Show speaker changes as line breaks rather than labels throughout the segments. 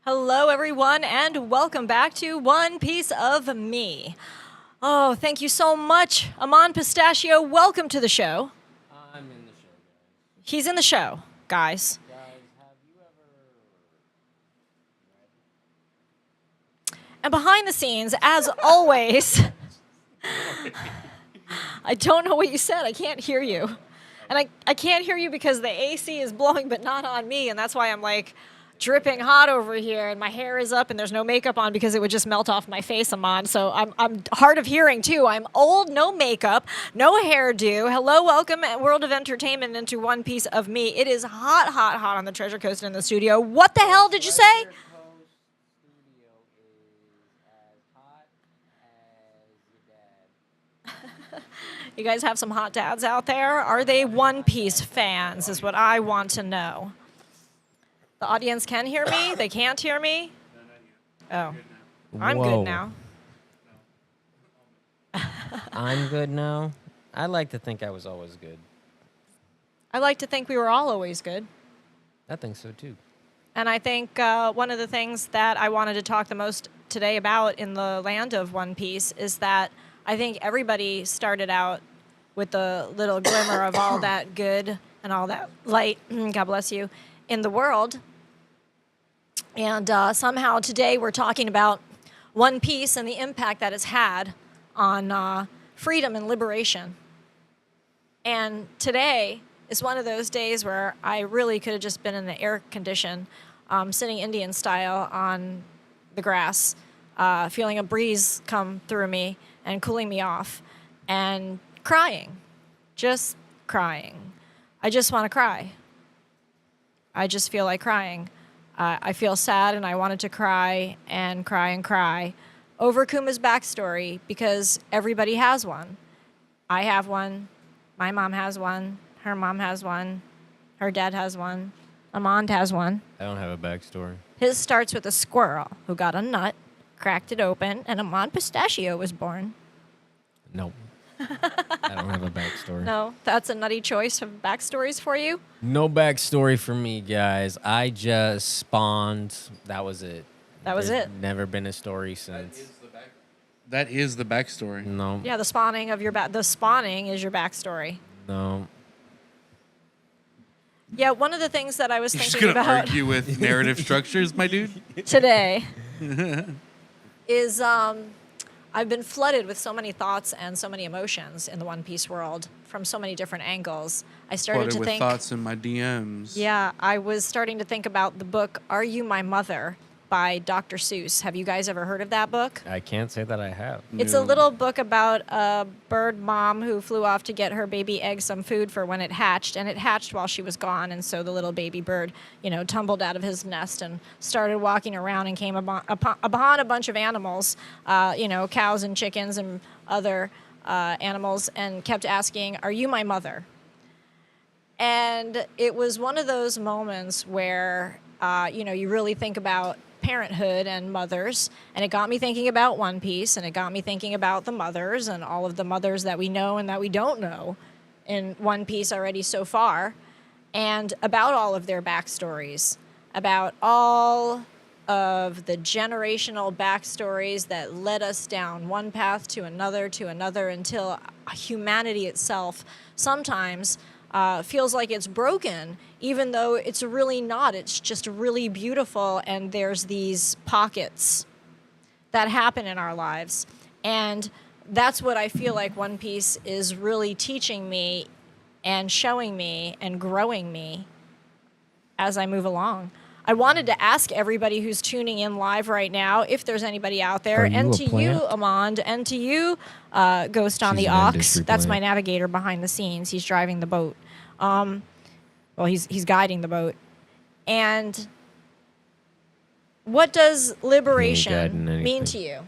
Hello, everyone, and welcome back to One Piece of Me. Oh, thank you so much, Almond Pistachio. Welcome to the show.
I'm in the show, guys.
He's in the show, guys.
Guys, have you ever
And behind the scenes, as always, I don't know what you said. I can't hear you. And I can't hear you because the AC is blowing, but not on me, and that's why I'm like dripping hot over here, and my hair is up, and there's no makeup on because it would just melt off my face, Amon. So I'm hard of hearing too. I'm old, no makeup, no hairdo. Hello, welcome, world of entertainment into One Piece of Me. It is hot, hot, hot on the Treasure Coast in the studio. What the hell did you say?
Treasure Coast studio is as hot as your dad?
You guys have some hot dads out there? Are they One Piece fans is what I want to know. The audience can hear me? They can't hear me? Oh, I'm
Whoa.
good now.
I'm good now. I like to think I was always good.
I like to think we were all always good.
I think so too.
And I think one of the things that I wanted to talk the most today about in the land of One Piece is that I think everybody started out with a little glimmer of all that good and all that light, God bless you, in the world. And somehow today we're talking about One Piece and the impact that it's had on freedom and liberation. And today is one of those days where I really could have just been in the air condition, sitting Indian style on the grass, feeling a breeze come through me and cooling me off, and crying, just crying. I just want to cry. I just feel like crying. I feel sad, and I wanted to cry and cry and cry over Kuma's backstory because everybody has one. I have one. My mom has one. Her mom has one. Her dad has one. Amand has one.
I don't have a backstory.
His starts with a squirrel who got a nut, cracked it open, and Almond Pistachio was born.
Nope. I don't have a backstory.
No, that's a nutty choice of backstories for you.
No backstory for me, guys. I just spawned. That was it.
That was
There's
it.
Never been a story since.
That is the backstory.
No.
Yeah, the spawning of the spawning is your backstory.
No.
Yeah, one of the things that I was
You're just
thinking
gonna
about
argue with narrative structures, my dude.
today is I've been flooded with so many thoughts and so many emotions in the One Piece world from so many different angles. I started
Flooded
to
with
think.
thoughts in my DMs.
Yeah, I was starting to think about the book "Are You My Mother" by Dr. Seuss. Have you guys ever heard of that book?
I can't say that I have.
It's a
No.
little book about a bird mom who flew off to get her baby egg some food for when it hatched, and it hatched while she was gone, and so the little baby bird, tumbled out of his nest and started walking around and came upon a bunch of animals, cows and chickens and other animals, and kept asking, "Are you my mother?" And it was one of those moments where, you really think about parenthood and mothers, and it got me thinking about One Piece, and it got me thinking about the mothers and all of the mothers that we know and that we don't know in One Piece already so far, and about all of their backstories, about all of the generational backstories that led us down one path to another until humanity itself sometimes feels like it's broken, even though it's really not. It's just really beautiful, and there's these pockets that happen in our lives. And that's what I feel like One Piece is really teaching me and showing me and growing me as I move along. I wanted to ask everybody who's tuning in live right now, if there's anybody out there,
Are you
and
a
to you,
plant?
Amand, and to you, Ghost on
She's
the
an
Aux.
industry
That's my
plant.
navigator behind the scenes. He's driving the boat. He's guiding the boat. And what does
guiding
liberation mean
anything.
to you?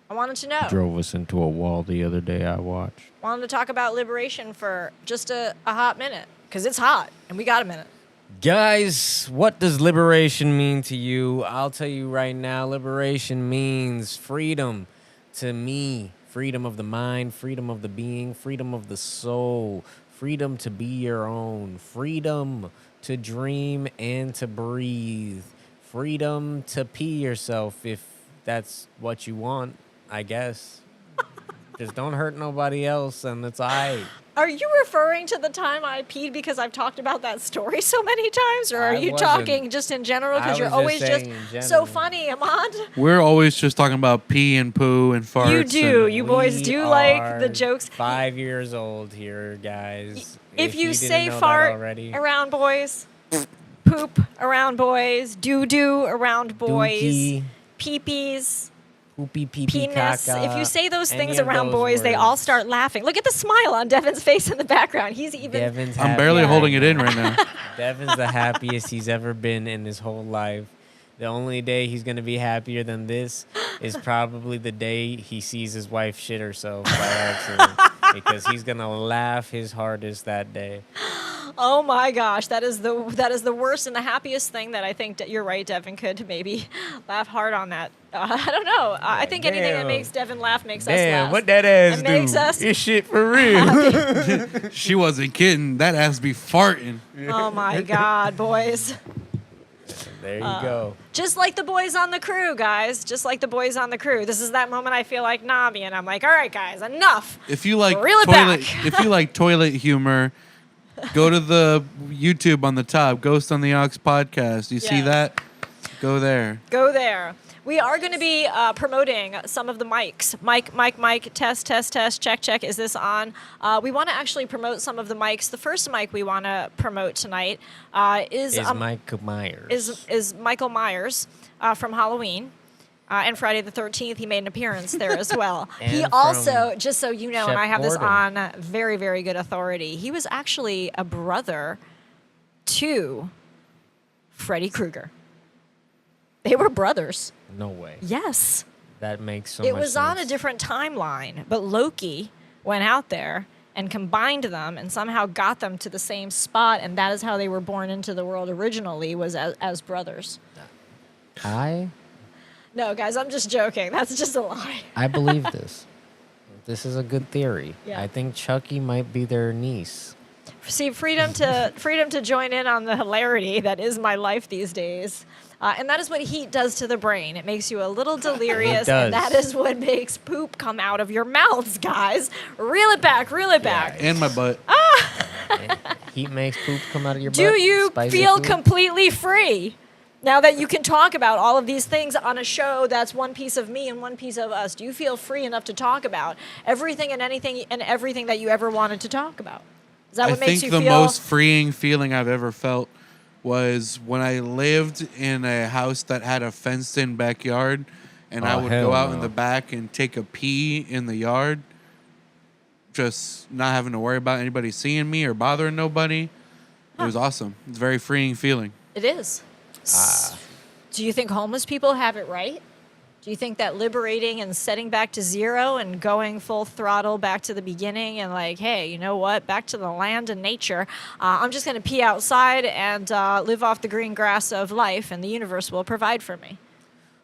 I wanted to know.
Drove us into a wall the other day. I watched.
Wanted to talk about liberation for just a hot minute, because it's hot, and we got a minute.
Guys, what does liberation mean to you? I'll tell you right now, liberation means freedom to me. Freedom of the mind, freedom of the being, freedom of the soul, freedom to be your own, freedom to dream and to breathe, freedom to pee yourself if that's what you want, I guess. Just don't hurt nobody else, and it's all right.
Are you referring to the time I peed because I've talked about that story so many times, or are
I
you
wasn't.
talking just in general? Because
I
you're
was
always
just
just
saying in
so
general.
funny, Amand.
We're always just talking about pee and poo and farts.
You do.
and-
You boys
We
do like the
are
jokes.
5 years old here, guys.
If you
didn't
say
know that
fart
already.
around boys, poop around boys, doo-doo around boys,
Dookie,
peepees,
poopy, pee,
penis.
caca,
If you say those
any
things
of
around
those
boys, they all
words.
start laughing. Look at the smile on Devin's face in the background. He's even...
Devin's
I'm
happy
barely
Yeah.
holding it in right now.
Devin's the happiest he's ever been in his whole life. The only day he's going to be happier than this is probably the day he sees his wife shit herself by accident. Because he's going to laugh his hardest that day.
Oh my gosh, that is the worst and the happiest thing that I think that you're right, Devin could maybe laugh hard on that. I don't know. I think anything that
Damn.
makes Devin laugh makes us
Damn,
laugh.
what that ass
It
do?
makes us
It's shit for real.
She wasn't kidding. That ass be farting.
Oh my God, boys.
There you go.
Just like the boys on the crew, guys. Just like the boys on the crew. This is that moment I feel like Nabi, and I'm like, all right, guys, enough.
If you like
Reel it
toilet,
back.
if you like toilet humor, go to the YouTube on the top, Ghost on the Ox podcast. You see
Yeah.
that? Go there.
Go there. We are going to be promoting some of the mics. Mic, test, check. Is this on? We want to actually promote some of the mics. The first mic we want to promote tonight is
Mike Myers.
is Michael Myers from Halloween. And Friday the 13th, he made an appearance there as well. He
And
also,
from
just so you know,
Shep
and I have this
Gordon.
on very, very good authority, he was actually a brother to Freddy Krueger. They were brothers.
No way.
Yes.
That makes so
It
much
was
sense.
on a different timeline, but Loki went out there and combined them and somehow got them to the same spot, and that is how they were born into the world originally, was as brothers. No, guys, I'm just joking. That's just a lie.
I believe this. This is a good theory.
Yeah.
I think Chucky might be their niece.
See, freedom to join in on the hilarity that is my life these days. And that is what heat does to the brain. It makes you a little delirious, and
does.
that is what makes poop come out of your mouths, guys. Reel it back, reel it back.
And my butt.
Heat makes poop come out of your butt.
Do you
Spicy
feel
food?
completely free now that you can talk about all of these things on a show that's one piece of me and one piece of us? Do you feel free enough to talk about everything and anything and everything that you ever wanted to talk about? Is that
I
what makes
think
you
the
feel?
most freeing feeling I've ever felt was when I lived in a house that had a fenced-in backyard, and I
Oh,
would
hell
go out in
no.
the back and take a pee in the yard, just not having to worry about anybody seeing me or bothering nobody. It was awesome. It's a very freeing feeling.
It is. Do you think homeless people have it right? Do you think that liberating and setting back to zero and going full throttle back to the beginning and like, hey, you know what? Back to the land and nature. I'm just going to pee outside and live off the green grass of life, and the universe will provide for me.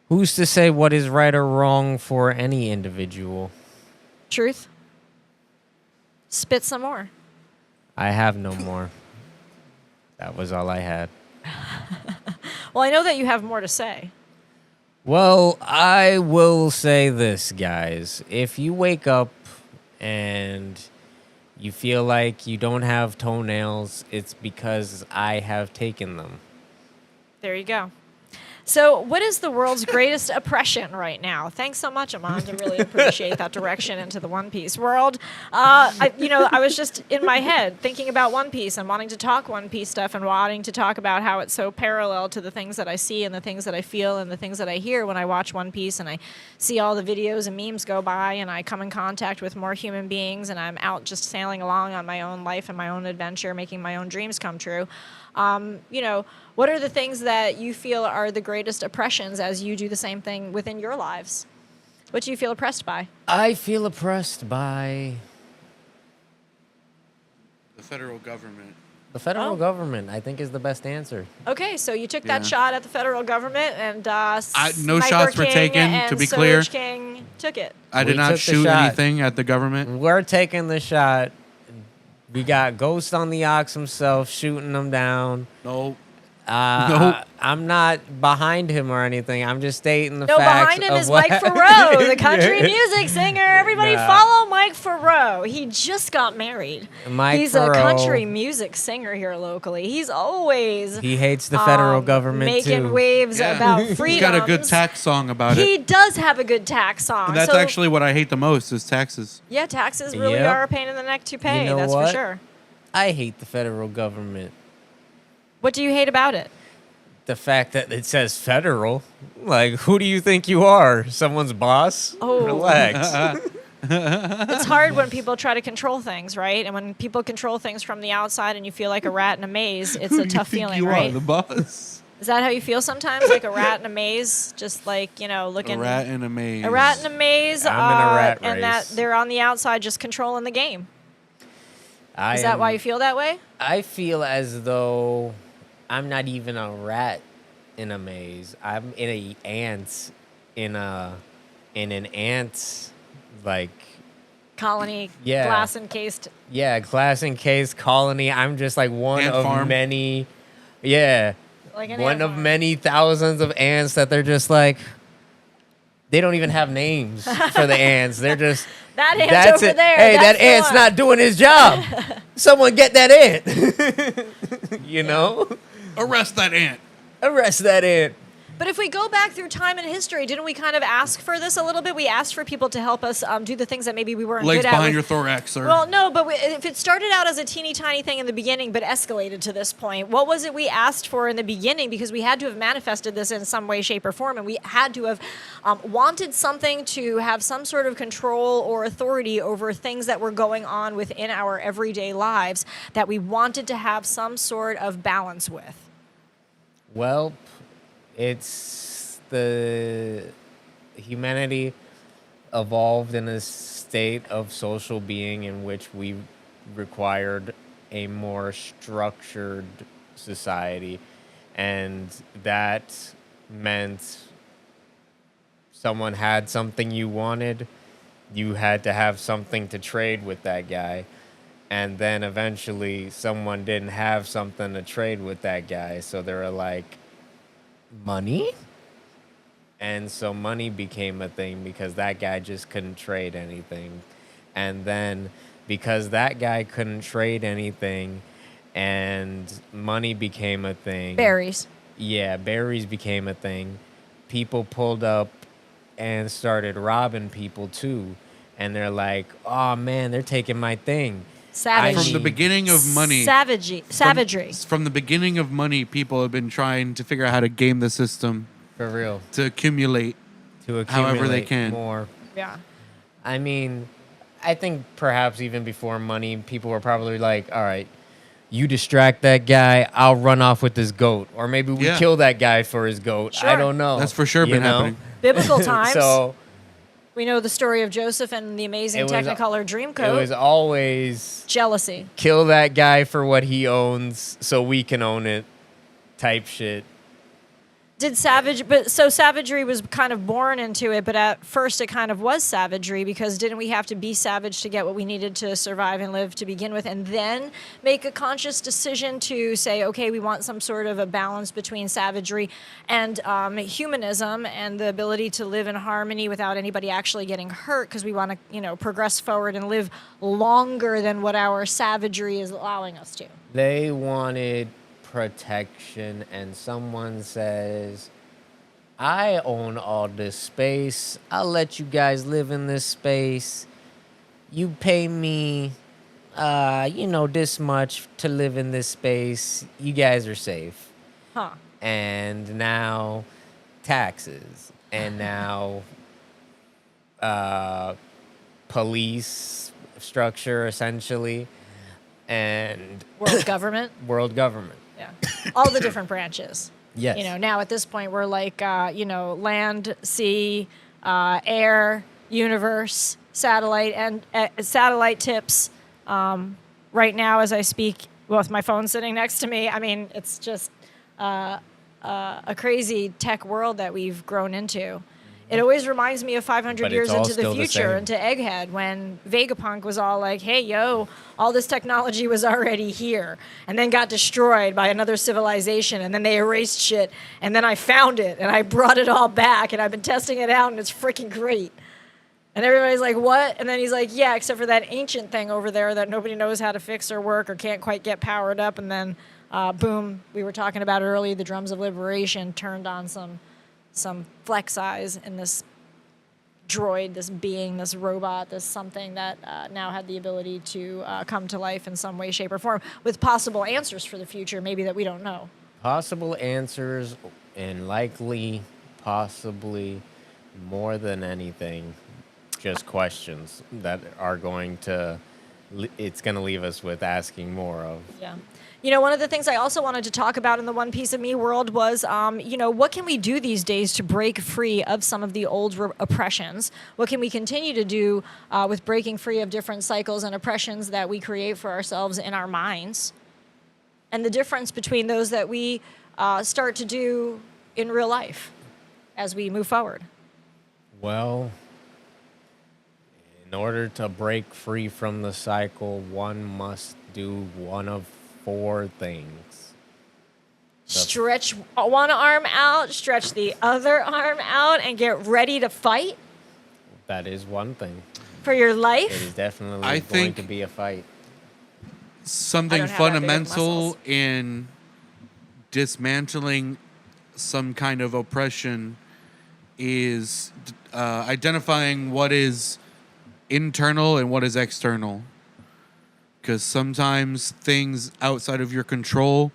Who's to say what is right or wrong for any individual?
Truth? Spit some more.
I have no more. That was all I had.
Well, I know that you have more to say.
Well, I will say this, guys. If you wake up and you feel like you don't have toenails, it's because I have taken them.
There you go. So, what is the world's greatest oppression right now? Thanks so much, Amand. I really appreciate that direction into the One Piece world. I was just in my head thinking about One Piece and wanting to talk One Piece stuff and wanting to talk about how it's so parallel to the things that I see and the things that I feel and the things that I hear when I watch One Piece and I see all the videos and memes go by and I come in contact with more human beings and I'm out just sailing along on my own life and my own adventure, making my own dreams come true. What are the things that you feel are the greatest oppressions as you do the same thing within your lives? What do you feel oppressed by?
I feel oppressed by
The federal government.
the federal
Oh.
government, I think, is the best answer.
Okay, so you took
Yeah.
that shot at the federal government, and
no
Sniper
shots were
King
taken,
and
to be
Surge
clear.
King took it.
I did
We
not
took the
shoot
shot.
anything at the government.
We're taking the shot. We got Ghost on the Ox himself shooting them down.
No. Nope.
I'm not behind him or anything. I'm just stating the
No,
facts.
behind him
of
is
what
Mike Farrow, the country music singer. Everybody
Nah.
follow Mike Farrow. He just got married.
Mike
He's
Farrow.
a country music singer here locally. He's always
He hates the federal government
making
too.
waves
Yeah.
about
He's
freedoms.
got a good tax song about
He
it.
does have a good tax song.
And that's
So,
actually what I hate the most is taxes.
yeah, taxes really
Yep.
are a pain in the neck to pay.
know
That's
what?
for sure.
I hate the federal government.
What do you hate about it?
The fact that it says federal. Like, who do you think you are? Someone's boss?
Oh.
Relax.
It's hard when people try to control things, right? And when people control things from the outside and you feel like a rat in a maze, it's
Who
a
do
tough
you think
feeling,
you
right?
are, the boss?
Is that how you feel sometimes? Like a rat in a maze? Just like, looking.
A rat in a maze.
A rat in a maze.
I'm in a rat
and that
race.
they're on the outside just controlling the game. Is that why you feel that way?
I feel as though I'm not even a rat in a maze. I'm in a ant in an ant like
Colony,
Yeah.
glass encased.
glass encased colony. I'm just like one
Ant
of
farm.
many
Like an
one
ant
of
farm.
many thousands of ants that they're just like they don't even have names for the ants. They're just
That ant
that's
over
it.
there.
Hey,
that's
that
the
ant's
one.
not doing his job. Someone get that ant. You know?
Arrest that ant.
Arrest that ant.
But if we go back through time and history, didn't we kind of ask for this a little bit? We asked for people to help us do the things that maybe we weren't
Legs
good at.
behind your thorax, sir.
Well, no, but if it started out as a teeny tiny thing in the beginning, but escalated to this point, what was it we asked for in the beginning? Because we had to have manifested this in some way, shape, or form, and we had to have wanted something to have some sort of control or authority over things that were going on within our everyday lives that we wanted to have some sort of balance with.
Well, it's the humanity evolved in a state of social being in which we required a more structured society. And that meant someone had something you wanted, you had to have something to trade with that guy. And then eventually someone didn't have something to trade with that guy. So they were like, money? And so money became a thing because that guy just couldn't trade anything. And then because that guy couldn't trade anything and money became a thing.
Berries.
Yeah, berries became a thing. People pulled up and started robbing people too. And they're like, oh man, they're taking my thing.
Savage.
From the beginning of money.
Savagery.
From the beginning of money, people have been trying to figure out how to game the system
For real.
to accumulate.
To accumulate
However they can.
more.
Yeah.
I mean, I think perhaps even before money, people were probably like, all right, you distract that guy, I'll run off with this goat. Or maybe we
Yeah.
kill that guy for his goat. I
Sure.
don't know.
That's for sure
You
been
know?
happening.
Biblical times.
So
We know the story of Joseph and the amazing
It was-
Technicolor
it
Dreamcoat.
was always
Jealousy.
kill that guy for what he owns so we can own it type shit.
So savagery was kind of born into it, but at first it kind of was savagery because didn't we have to be savage to get what we needed to survive and live to begin with, and then make a conscious decision to say, okay, we want some sort of a balance between savagery and humanism and the ability to live in harmony without anybody actually getting hurt because we want to, progress forward and live longer than what our savagery is allowing us to.
They wanted protection, and someone says, I own all this space. I'll let you guys live in this space. You pay me, this much to live in this space. You guys are safe.
Huh.
And now taxes. And now police structure, essentially. And
World government.
world government.
Yeah. All the different branches.
Yes.
Now at this point we're like, land, sea, air, universe, satellite, and satellite tips. Right now, as I speak, with my phone sitting next to me, I mean, it's just a crazy tech world that we've grown into. It always reminds me of 500
But
years
it's all
into the
still the
future,
same.
into Egghead, when Vegapunk was all like, hey, yo, all this technology was already here, and then got destroyed by another civilization, and then they erased shit, and then I found it, and I brought it all back, and I've been testing it out, and it's freaking great. And everybody's like, what? And then he's like, yeah, except for that ancient thing over there that nobody knows how to fix or work or can't quite get powered up, and then, boom, we were talking about it earlier, the drums of liberation turned on some flex eyes in this droid, this being, this robot, this something that now had the ability to come to life in some way, shape, or form with possible answers for the future, maybe that we don't know.
Possible answers, and likely, possibly, more than anything, just questions that are going to, it's going to leave us with asking more of.
Yeah. You know, one of the things I also wanted to talk about in the One Piece of Me world was, you know, what can we do these days to break free of some of the old oppressions? What can we continue to do with breaking free of different cycles and oppressions that we create for ourselves in our minds? And the difference between those that we start to do in real life as we move forward.
Well, in order to break free from the cycle, one must do one of 4 things.
Stretch one arm out, stretch the other arm out, and get ready to fight
That is one thing.
for your
It
life.
is definitely
I
going
think-
to be a fight.
Something
I don't have that big of
fundamental
muscles.
in dismantling some kind of oppression is identifying what is internal and what is external. Because sometimes things outside of your control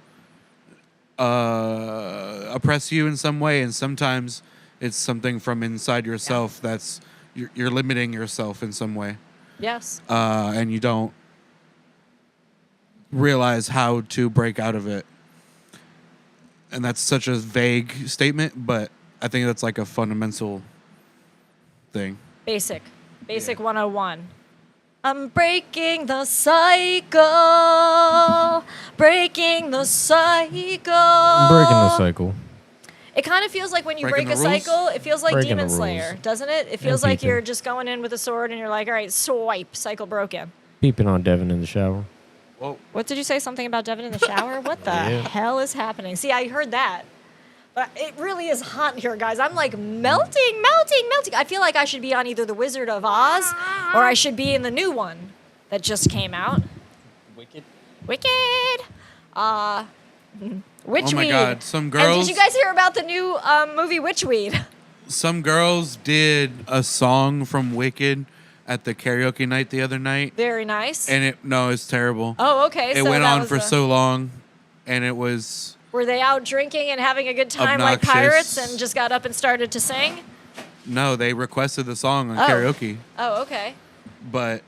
oppress you in some way, and sometimes it's something from inside yourself that's you're limiting yourself in some way,
Yes.
and you don't realize how to break out of it. And that's such a vague statement, but I think that's like a fundamental thing.
Basic
Yeah.
101. I'm breaking the cycle. Breaking the cycle.
cycle.
It kind of feels like when you
Breaking
break a
the rules?
cycle, it feels like
Breaking
Demon
the rules.
Slayer, doesn't it? It feels like
peeping.
you're just going in with a sword and you're like, all right, swipe, cycle broken.
Peeping on Devin in the shower.
Whoa.
What did you say? Something about Devin in the shower? What the
Yeah.
hell is happening? See, I heard that. But it really is hot in here, guys. I'm like melting, melting, melting. I feel like I should be on either The Wizard of Oz or I should be in the new one that just came out.
Wicked.
Wicked. Witchweed.
Oh my God, some
And
girls-
did you guys hear about the new movie Witchweed?
Some girls did a song from Wicked at the karaoke night the other night,
Very nice.
and it's terrible.
Oh, okay.
It
so
went
that
on
was
for so long, and it was
Were they out drinking and having a good time like
Obnoxious.
pirates and just got up and started to sing?
no. They requested the song on
Oh.
karaoke,
Oh, okay.
but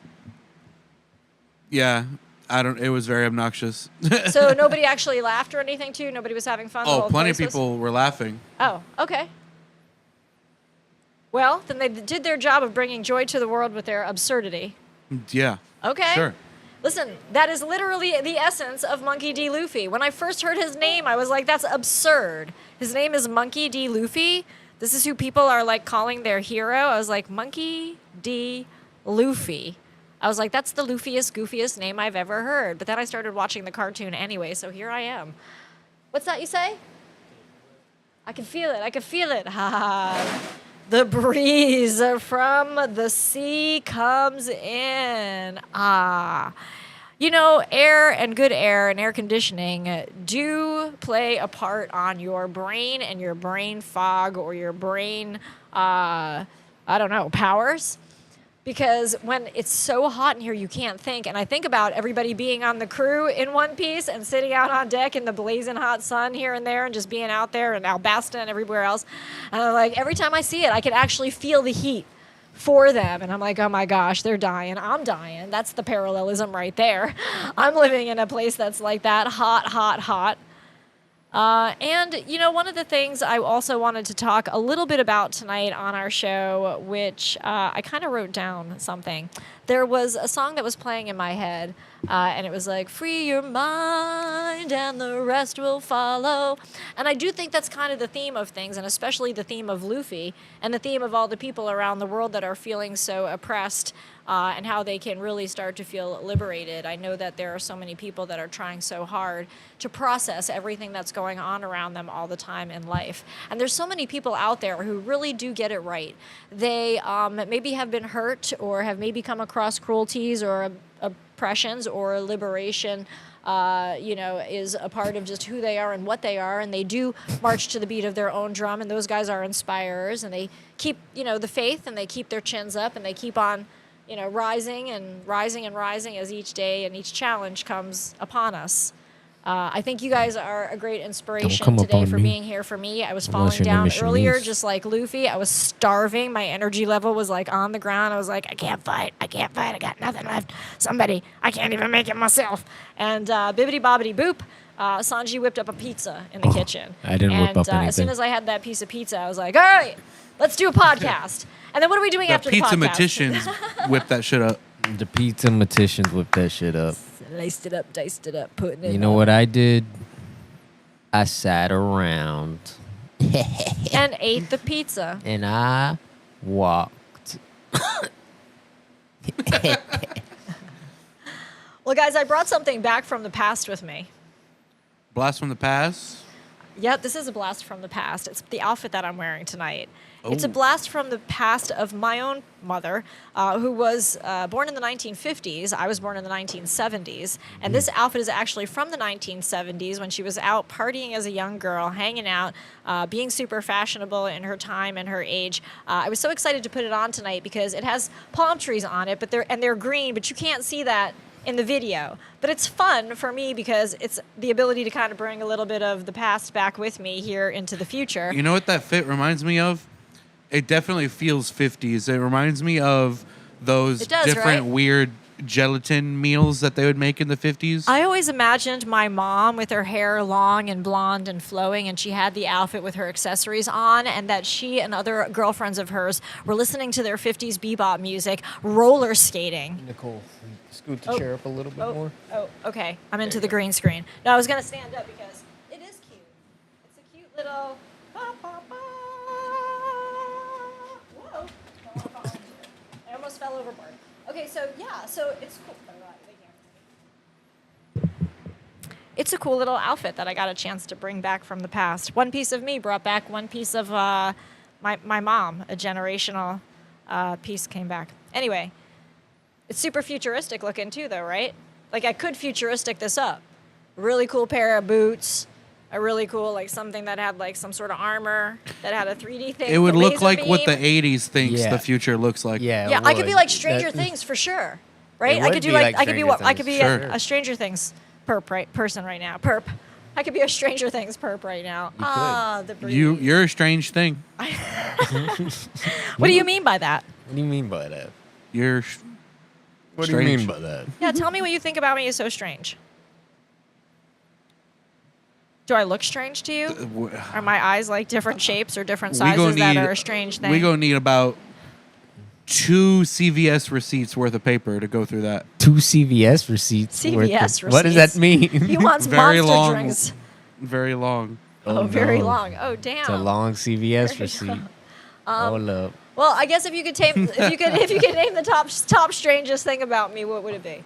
yeah, I don't. It was very obnoxious.
So nobody actually laughed or anything, too? Nobody was having fun? The
Oh,
whole
plenty of
place was-
people were laughing.
Oh, okay. Well, then they did their job of bringing joy to the world with their absurdity.
Yeah.
Okay.
Sure.
Listen, that is literally the essence of Monkey D. Luffy. When I first heard his name, I was like, that's absurd. His name is Monkey D. Luffy. This is who people are like calling their hero. I was like, Monkey D. Luffy. I was like, that's the Luffyest, goofiest name I've ever heard. But then I started watching the cartoon anyway, so here I am. What's that you say? I can feel it. I can feel it. Ha ha. The breeze from the sea comes in. Ah. You know, air and good air and air conditioning do play a part on your brain and your brain fog or your brain, I don't know, powers. Because when it's so hot in here, you can't think. And I think about everybody being on the crew in One Piece and sitting out on deck in the blazing hot sun here and there and just being out there and Alabasta and everywhere else. And I'm like, every time I see it, I can actually feel the heat for them. And I'm like, oh my gosh, they're dying. I'm dying. That's the parallelism right there. I'm living in a place that's like that, hot, hot, hot. And, one of the things I also wanted to talk a little bit about tonight on our show, which I kind of wrote down something. There was a song that was playing in my head, and it was like, free your mind and the rest will follow. And I do think that's kind of the theme of things, and especially the theme of Luffy, and the theme of all the people around the world that are feeling so oppressed, and how they can really start to feel liberated. I know that there are so many people that are trying so hard to process everything that's going on around them all the time in life. And there's so many people out there who really do get it right. They maybe have been hurt or have maybe come across cruelties or oppressions or liberation. Is a part of just who they are and what they are, and they do march to the beat of their own drum, and those guys are inspirers, and they keep, the faith, and they keep their chins up, and they keep on, rising and rising and rising as each day and each challenge comes upon us. I think you guys are a great inspiration today for being here for me. I was falling down earlier, just like Luffy. I was starving. My energy level was like on the ground. I was like, I can't fight. I got nothing left. Somebody, I can't even make it myself. And bibbity bobbity boop, Sanji whipped up a pizza in the kitchen.
I didn't whip up anything.
As soon as I had that piece of pizza, I was like, all right, let's do a podcast. And then what are we doing after the podcast?
The pizza-maticians whipped that shit up.
The pizza-maticians whipped that shit up.
Laced it up, diced it up, putting it
You know what I did? I sat around.
and ate the pizza.
And I walked.
Well, guys, I brought something back from the past with me.
Blast from the past?
Yep, this is a blast from the past. It's the outfit that I'm wearing tonight.
Oh.
It's a blast from the past of my own mother, who was born in the 1950s. I was born in the 1970s. And this outfit is actually from the 1970s when she was out partying as a young girl, hanging out, being super fashionable in her time and her age. I was so excited to put it on tonight because it has palm trees on it, but they're green, but you can't see that in the video. But it's fun for me because it's the ability to kind of bring a little bit of the past back with me here into the future.
You know what that fit reminds me of? It definitely feels 50s. It reminds me of those different weird gelatin meals that they would make in the 50s.
I always imagined my mom with her hair long and blonde and flowing, and she had the outfit with her accessories on, and that she and other girlfriends of hers were listening to their 50s bebop music, roller skating.
Nicole, scoot the chair up a little bit more.
Oh, okay. I'm into the green screen. No, I was going to stand up because it is cute. It's a cute little... Whoa. I almost fell overboard. Okay, so it's cool. It's a cool little outfit that I got a chance to bring back from the past. One piece of me brought back one piece of my mom. A generational piece came back. Anyway, it's super futuristic looking too, though, right? Like I could futuristic this up. Really cool pair of boots. A really cool, like something that had like some sort of armor that had a 3D thing.
It would look like what the 80s thinks the future looks like.
Yeah, I could be like Stranger Things for sure, right? I could do like I could be a Stranger Things person right now. I could be a Stranger Things perp right now. The breeze.
You're a strange thing.
What do you mean by that?
What do you mean by that?
You're
What
strange.
do you mean by that?
Yeah, tell me what you think about me is so strange. Do I look strange to you? Are my eyes like different shapes or different sizes that are a strange thing?
We're going to need about 2 CVS receipts worth of paper to go through that.
2 CVS receipts.
CVS receipts.
What does that mean?
He wants
Very
monster
long.
drinks.
Very long.
Oh, very
no.
long. Oh, damn.
It's a long CVS receipt. Hold up.
Well, I guess if you could name the top strangest thing about me, what would it be?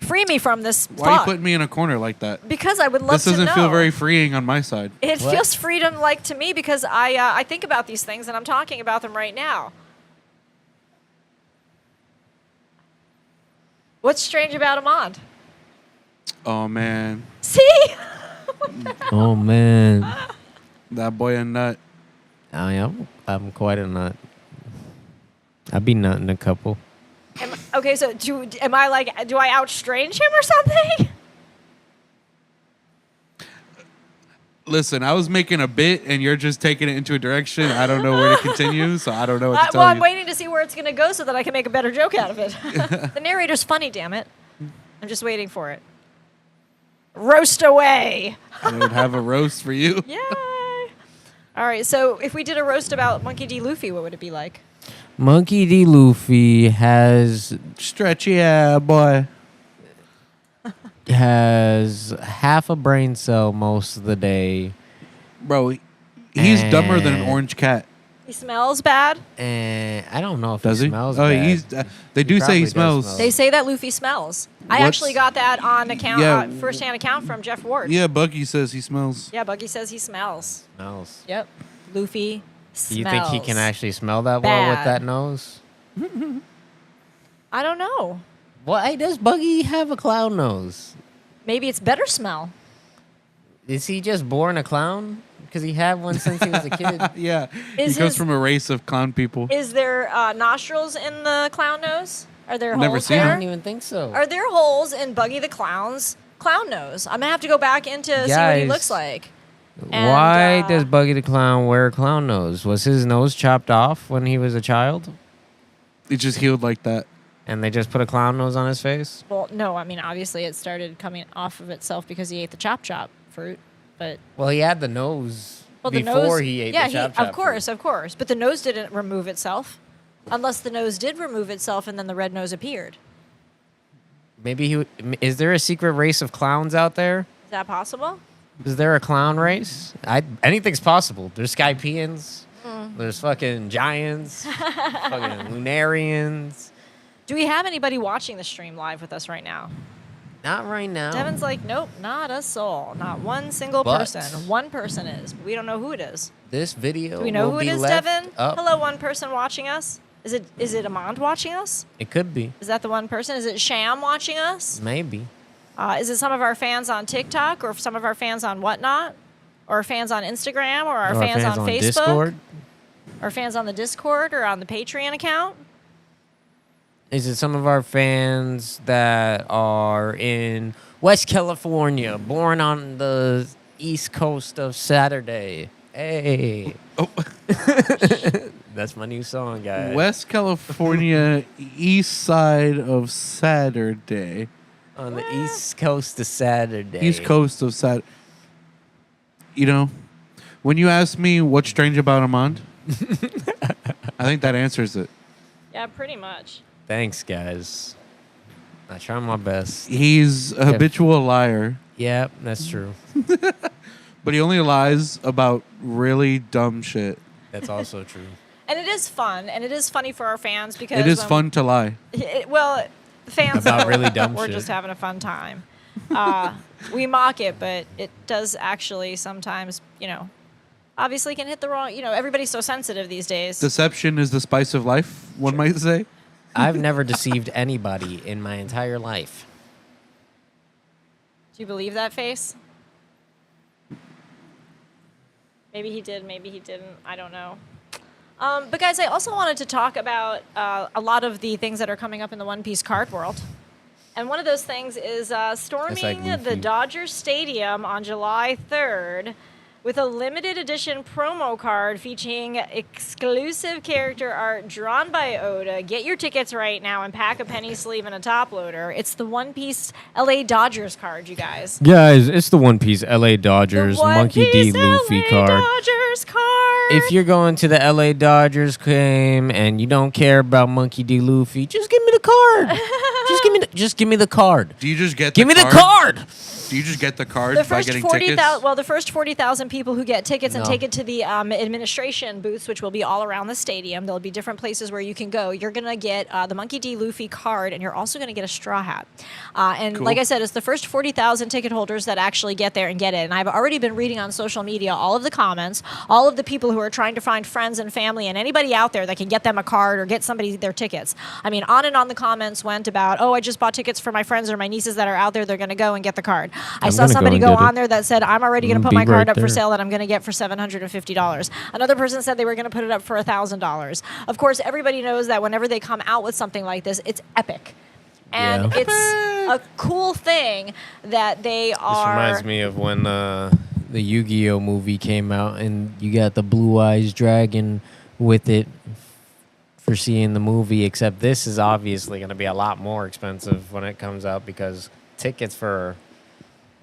Free me from this
Why are you
thought.
putting me in a corner like that?
Because I would love
This
to know.
doesn't feel very freeing on my side.
It feels freedom-like to me because I think about these things and I'm talking about them right now. What's strange about Almond?
Oh, man.
See?
Oh, man.
That boy a nut.
I'm quite a nut. I be nutting a couple.
Okay, so do I outstrange him or something?
Listen, I was making a bit, and you're just taking it into a direction. I don't know where to continue, so I don't know what to tell
well, I'm
you.
waiting to see where it's going to go so that I can make a better joke out of it. The narrator's funny, damn it. I'm just waiting for it. Roast away.
I would have a roast for you.
Yay. All right, so if we did a roast about Monkey D. Luffy, what would it be like?
Monkey D. Luffy has
Stretchy, yeah, boy.
half a brain cell most of the day.
Bro, he's dumber than an orange cat.
He smells bad.
And I don't know if
Does
he
he?
smells
Oh,
bad.
he's. They do say
probably
he
does
smells.
smell.
They say that Luffy smells. I
What's-
actually got that on account,
Yeah.
first-hand account from Jeff Ward.
Yeah, Buggy says he smells.
Yeah, Buggy says he smells.
Smells.
Yep. Luffy
Do
smells.
you think he can actually smell that well with
bad.
that nose?
I don't know.
Why does Buggy have a clown nose?
Maybe it's better smell.
Is he just born a clown? Because he had one since he was a kid.
Yeah,
Is
he comes
his-
from a race of clown people.
Is there nostrils in the clown nose? Are there
Never
holes
seen
I
there?
don't even think so.
Are there holes in Buggy the Clown's clown nose? I'm gonna have to go back in to see what he
Guys,
looks like.
Why
And,
does Buggy the Clown wear a clown nose? Was his nose chopped off when he was a child?
It just healed like that.
And they just put a clown nose on his face?
Well, no, I mean obviously it started coming off of itself because he ate the chop fruit, but
Well, he had the nose
well, the
before
nose.
he ate
yeah,
the chop
of course, but the nose didn't remove itself, unless the nose did remove itself and then the red nose appeared.
Maybe he. Is there a secret race of clowns out there?
Is that possible?
Is there a clown race? Anything's possible. There's Skypeans.
Mm.
There's fucking giants. Fucking Lunarians.
Do we have anybody watching the stream live with us right now?
Not right now.
Devin's like, nope, not a soul, not one single
But-
person. One person is, but we don't know who it is.
This video.
Do we know
will
who it
be
is,
left
Devin?
Up.
Hello, one person watching us. Is it Amand watching us?
It could be.
Is that the one person? Is it Sham watching us?
Maybe.
Is it some of our fans on TikTok or some of our fans on whatnot? Or fans on Instagram or our
Or
fans, on Facebook?
Discord.
Or fans on the Discord or on the Patreon account?
Is it some of our fans that are in West California, born on the East Coast of Saturday? Hey.
Oh.
That's my new song, guys.
West California, east side of Saturday.
On the East Coast of Saturday.
East coast of Saturday. You know, when you ask me what's strange about Amand, I think that answers it.
Yeah, pretty much.
Thanks, guys. I try my best.
He's a habitual liar,
Yep, that's true.
but he only lies about really dumb shit.
That's also true.
And it is fun, and it is funny for our fans because
It is fun to lie.
Well, the fans
About
know
really dumb
we're
shit.
just having a fun time. We mock it, but it does actually sometimes, obviously can hit the wrong. Everybody's so sensitive these days.
Deception is the spice of life, one might say.
I've never deceived anybody in my entire life.
Do you believe that face? Maybe he did, maybe he didn't. I don't know. But guys, I also wanted to talk about a lot of the things that are coming up in the One Piece card world. And one of those things is storming the
Luffy.
Dodgers Stadium on July 3rd with a limited edition promo card featuring exclusive character art drawn by Oda. Get your tickets right now and pack a penny sleeve and a top loader. It's the One Piece LA Dodgers card, you guys.
Guys, it's the One Piece LA Dodgers
The One
Monkey D.
Piece
Luffy
LA
card.
Dodgers card.
If you're going to the LA Dodgers game and you don't care about Monkey D. Luffy, just give me the card. just give me the card.
Do you just get
Give
the
me the
card?
card.
Do you just get the card
The
by
first
getting
40,000,
tickets?
well, the first 40,000 people who get tickets and
No.
take it to the administration booths, which will be all around the stadium. There'll be different places where you can go. You're gonna get the Monkey D. Luffy card, and you're also gonna get a straw hat. And
Cool.
like I said, it's the first 40,000 ticket holders that actually get there and get it. And I've already been reading on social media all of the comments, all of the people who are trying to find friends and family, and anybody out there that can get them a card or get somebody their tickets. I mean, on and on the comments went about, oh, I just bought tickets for my friends or my nieces that are out there. They're gonna go and get the card. I
I'm
saw
gonna go
somebody
and
go
get it.
on there that said, I'm already going to put
Be
my card
right
up for
there.
sale that I'm going to get for $750. Another person said they were going to put it up for $1,000. Of course, everybody knows that whenever they come out with something like this, it's epic. And
Yeah.
it's a cool thing that they
This
are.
reminds me of when the Yu-Gi-Oh movie came out and you got the Blue Eyes Dragon with it for seeing the movie, except this is obviously going to be a lot more expensive when it comes out because tickets for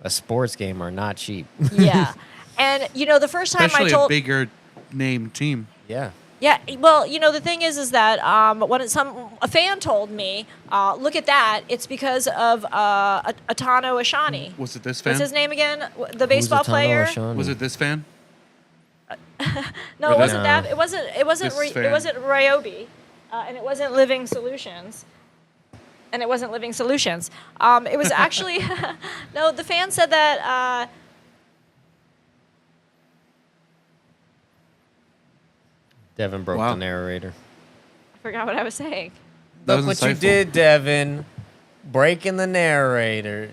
a sports game are not cheap.
Yeah. And, the first time
Especially
I told...
a bigger name team.
Yeah.
Yeah, well, the thing is that when a fan told me, look at that, it's because of Atano Ashani.
Was it this fan?
What's his name again? The baseball player?
Was it this fan?
No, it wasn't that. It wasn't. It wasn't.
This fan.
It wasn't Ryobi, and it wasn't Living Solutions. And it wasn't Living Solutions. It was actually no. The fan said that.
Devin broke
Wow.
the narrator.
I forgot what I was saying.
That
Look
was
what you
insightful.
did, Devin. Breaking the narrator.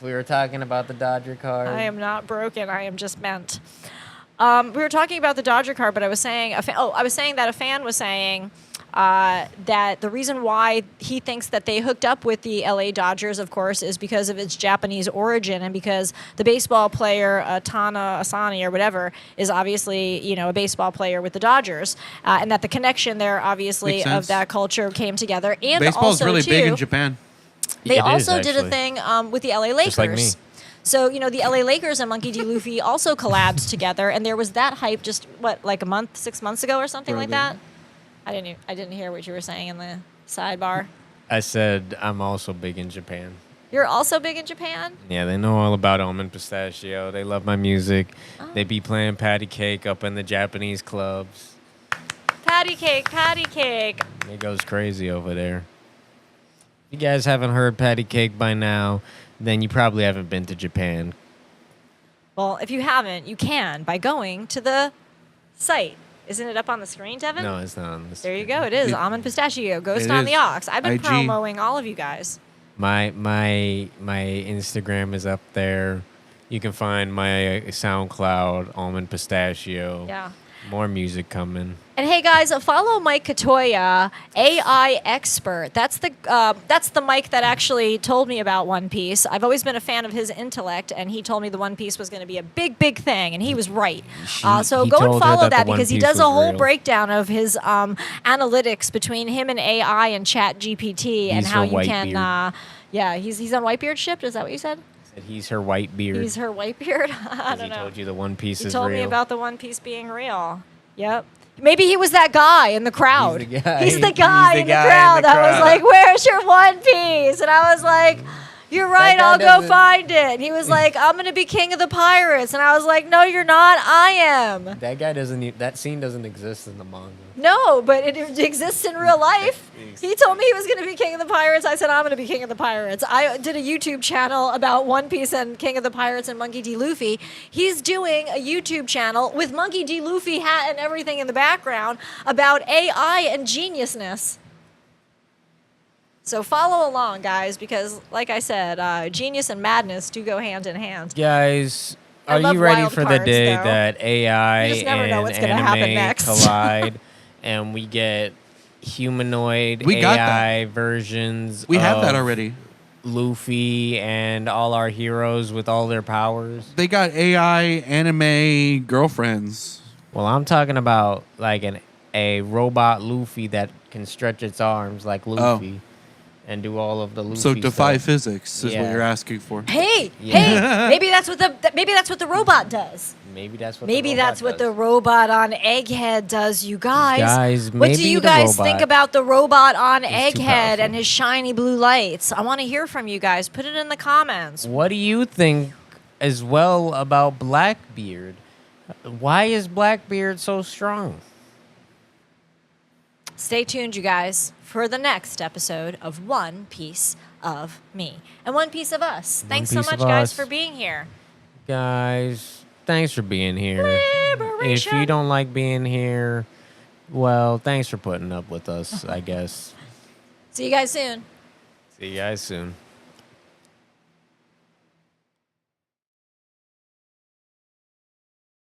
We were talking about the Dodger card.
I am not broken. I am just bent. We were talking about the Dodger card, but I was saying, I was saying that a fan was saying that the reason why he thinks that they hooked up with the LA Dodgers, of course, is because of its Japanese origin and because the baseball player Tana Asani or whatever is obviously a baseball player with the Dodgers, and that the connection there obviously
Makes
of
sense.
that culture came together. And
Baseball's
also
really
too,
big in Japan.
they
It is,
also did a
actually.
thing with the LA Lakers.
Just like me.
So, the LA Lakers and Monkey D. Luffy also collabed together, and there was that hype just, like a month, 6 months ago or something like that? I didn't hear what you were saying in the sidebar.
I said I'm also big in Japan.
You're also big in Japan?
Yeah, they know all about Almond Pistachio. They love my music.
Oh.
They be playing patty cake up in the Japanese clubs.
Patty cake, patty cake.
It goes crazy over there. If you guys haven't heard patty cake by now, then you probably haven't been to Japan.
Well, if you haven't, you can by going to the site. Isn't it up on the screen, Devin?
No, it's not on this.
There you go. It is. Almond Pistachio. Ghost
It
on
is.
the Ox. I've been
IG.
promoting all of you guys.
My Instagram is up there. You can find my SoundCloud, Almond Pistachio.
Yeah.
More music coming.
And hey guys, follow Mike Katoya, AI expert. That's the Mike that actually told me about One Piece. I've always been a fan of his intellect, and he told me the One Piece was going to be a big, big thing, and he was right. So
he
go and
told her
follow
that the
that
One
because he
Piece
does a
was
whole
real.
breakdown of his analytics between him and AI and Chat GPT and
He's
how
her
you can.
Whitebeard.
Yeah, he's on Whitebeard ship. Is that what you said?
Said he's her white beard.
He's her Whitebeard. I
'Cause
don't
he
know.
told you the One Piece
He
is
told
real.
me about the One Piece being real. Yep. Maybe he was that guy in the crowd.
He's the guy.
He's the
He's
guy
the
in the
guy in
crowd
the
that was
crowd.
like, "Where's your One Piece?" And I was like, "You're right.
guy
I'll go
doesn't-
find it." And he was like, "I'm gonna be king of the pirates." And I was like, "No, you're not. I am."
That guy doesn't. That scene doesn't exist in the manga.
No, but it exists in real life. He told me he was going to be king of the pirates. I said, I'm going to be king of the pirates. I did a YouTube channel about One Piece and King of the Pirates and Monkey D. Luffy. He's doing a YouTube channel with Monkey D. Luffy hat and everything in the background about AI and geniusness. So follow along, guys, because like I said, genius and madness do go hand in hand.
Guys,
I
are
love
you ready
wild
for the
cards,
day
though.
that AI
You just never know
and
what's gonna happen
anime
next.
collide, and we get humanoid
We got
AI versions?
We have that
of
already.
Luffy and all our heroes with all their powers.
They got AI anime girlfriends.
Well, I'm talking about like a robot Luffy that can stretch its arms like Luffy and do all of the Luffy
So defy
stuff.
physics is what
Yeah.
you're asking for.
Hey,
Yeah.
hey, maybe that's what the robot does.
Maybe that's what.
Maybe
the robot
that's what
does.
the robot on Egghead does, you guys.
Guys,
what do
maybe
you
the
guys
robot
think about the robot on
is too
Egghead
powerful.
and his shiny blue lights? I want to hear from you guys. Put it in the comments.
What do you think as well about Blackbeard? Why is Blackbeard so strong?
Stay tuned, you guys, for the next episode of One Piece of Me and One Piece of Us. Thanks so
Piece
much,
of
guys,
Us.
for being here.
Guys, thanks for being here. If
Liberation.
you don't like being here, well, thanks for putting up with us, I guess.
See you guys soon.
See you guys soon.